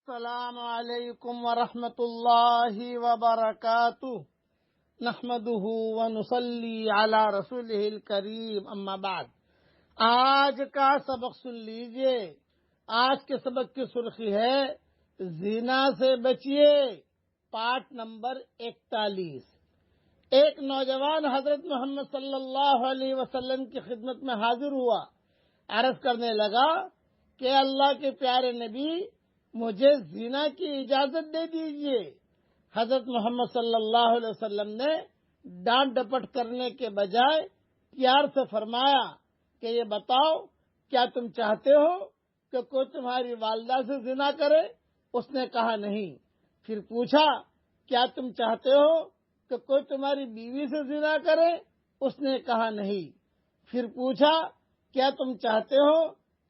السلام علیکم ورحمۃ اللہ وبرکاتہ نحمده ونصلی علی رسولہ الکریم اما بعد۔ آج کا سبق سن لیجئے۔ آج کے سبق کی سرخی ہے زنا سے بچیے، پارٹ نمبر 41۔ ایک نوجوان حضرت محمد صلی اللہ علیہ وسلم کی خدمت میں حاضر ہوا، عرض کرنے لگا کہ اللہ کے پیارے نبی، مجھے زنا کی اجازت دے دیجئے۔ حضرت محمد صلی اللہ علیہ وسلم نے ڈانٹ ڈپٹ کرنے کے بجائے پیار سے فرمایا کہ یہ بتاؤ، کیا تم چاہتے ہو کہ کوئی تمہاری والدہ سے زنا کرے؟ اس نے کہا نہیں۔ پھر پوچھا، کیا تم چاہتے ہو کہ کوئی تمہاری بیوی سے زنا کرے؟ اس نے کہا نہیں۔ پھر پوچھا، کیا تم چاہتے ہو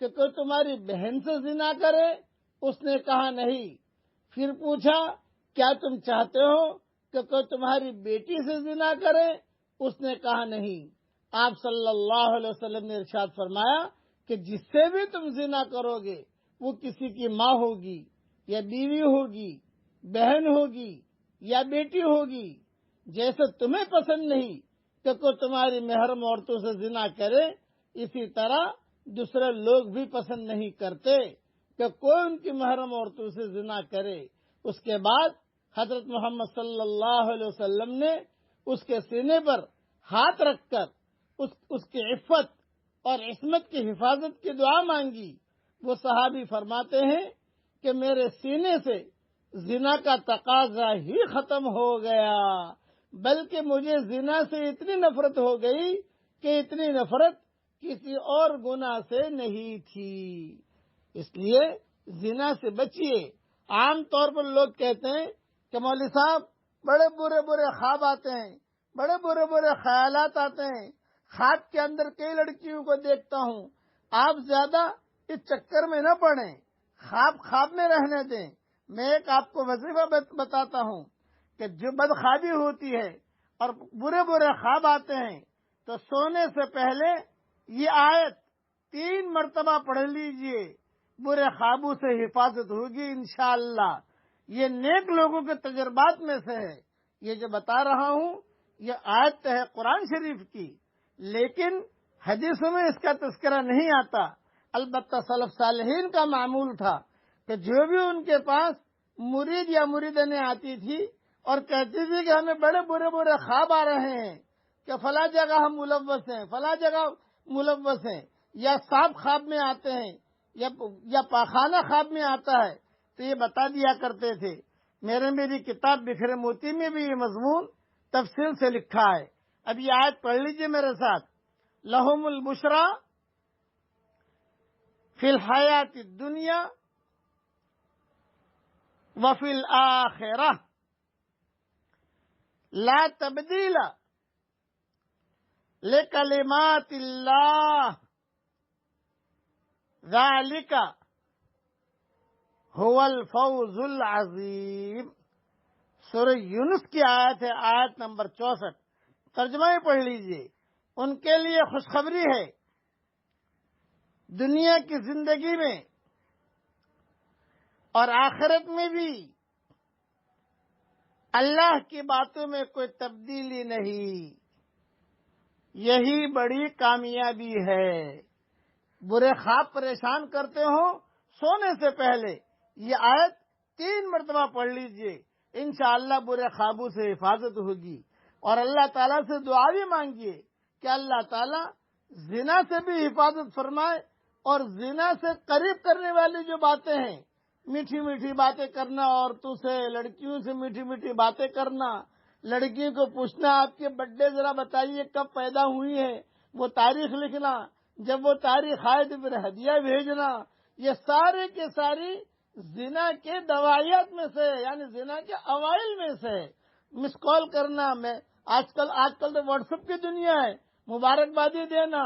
کہ کوئی تمہاری بہن سے زنا کرے؟ اس نے کہا نہیں۔ پھر پوچھا، کیا تم چاہتے ہو کہ کوئی تمہاری بیٹی سے زنا کرے؟ اس نے کہا نہیں۔ آپ صلی اللہ علیہ وسلم نے ارشاد فرمایا کہ جس سے بھی تم زنا کرو گے وہ کسی کی ماں ہوگی یا بیوی ہوگی، بہن ہوگی یا بیٹی ہوگی۔ جیسے تمہیں پسند نہیں کہ کوئی تمہاری محرم عورتوں سے زنا کرے، اسی طرح دوسرے لوگ بھی پسند نہیں کرتے کہ کوئی ان کی محرم عورتوں سے زنا کرے۔ اس کے بعد حضرت محمد صلی اللہ علیہ وسلم نے اس کے سینے پر ہاتھ رکھ کر اس کی عفت اور عصمت کی حفاظت کی دعا مانگی۔ وہ صحابی فرماتے ہیں کہ میرے سینے سے زنا کا تقاضا ہی ختم ہو گیا، بلکہ مجھے زنا سے اتنی نفرت ہو گئی کہ اتنی نفرت کسی اور گناہ سے نہیں تھی۔ اس لیے زنا سے بچیے۔ عام طور پر لوگ کہتے ہیں کہ مولوی صاحب بڑے برے برے خواب آتے ہیں، بڑے برے برے خیالات آتے ہیں، خواب کے اندر کئی لڑکیوں کو دیکھتا ہوں۔ آپ زیادہ اس چکر میں نہ پڑیں، خواب میں رہنے دیں۔ میں ایک آپ کو وظیفہ بتاتا ہوں کہ جو بدخوابی ہوتی ہے اور برے برے خواب آتے ہیں تو سونے سے پہلے یہ آیت 3 مرتبہ پڑھ لیجئے، برے خوابوں سے حفاظت ہوگی انشاءاللہ۔ یہ نیک لوگوں کے تجربات میں سے ہے۔ یہ جو بتا رہا ہوں یہ آیت ہے قرآن شریف کی، لیکن حدیثوں میں اس کا تذکرہ نہیں آتا۔ البتہ سلف صالحین کا معمول تھا کہ جو بھی ان کے پاس مرید یا مریدنیں آتی تھی اور کہتی تھی کہ ہمیں بڑے برے برے خواب آ رہے ہیں کہ فلاں جگہ ہم ملوث ہیں، فلاں جگہ ملوث ہیں، یا سانپ خواب میں آتے ہیں یا پاخانہ خواب میں آتا ہے، تو یہ بتا دیا کرتے تھے۔ میری کتاب بکھرے موتی میں بھی یہ مضمون تفصیل سے لکھا ہے۔ اب یہ آیت پڑھ لیجئے میرے ساتھ۔ لہم البشریٰ فی الحیات الدنیا وفی الآخرہ لا تبدیل لکلمات اللہ ذالک هو الفوز العظیم۔ سورہ یونس کی آیت ہے، آیت نمبر 64۔ ترجمہ ہی پڑھ لیجئے۔ ان کے لیے خوشخبری ہے دنیا کی زندگی میں اور آخرت میں بھی، اللہ کی باتوں میں کوئی تبدیلی نہیں، یہی بڑی کامیابی ہے۔ برے خواب پریشان کرتے ہوں، سونے سے پہلے یہ آیت 3 مرتبہ پڑھ لیجئے، انشاءاللہ برے خوابوں سے حفاظت ہوگی۔ اور اللہ تعالیٰ سے دعا بھی مانگیے کہ اللہ تعالیٰ زنا سے بھی حفاظت فرمائے، اور زنا سے قریب کرنے والی جو باتیں ہیں، میٹھی میٹھی باتیں کرنا عورتوں سے، لڑکیوں سے میٹھی میٹھی باتیں کرنا، لڑکیوں کو پوچھنا آپ کے برتھ ڈے ذرا بتائیے کب پیدا ہوئی ہے، وہ تاریخ لکھنا، جب وہ تاریخ آئے تو پھر ہدیہ بھیجنا، یہ سارے کے ساری زنا کے دوائیات میں سے، یعنی زنا کے اوائل میں سے۔ مس کال کرنا، میں آج کل تو واٹس ایپ کی دنیا ہے، مبارکبادی دینا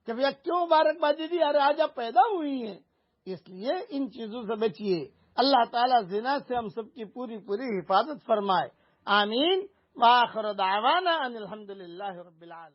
کہ بھیا کیوں مبارکبادی دی، ارے آج آپ پیدا ہوئی ہیں۔ اس لیے ان چیزوں سے بچیے۔ اللہ تعالیٰ زنا سے ہم سب کی پوری حفاظت فرمائے، آمین۔ وآخر دعوانا ان الحمدللہ رب العالمین۔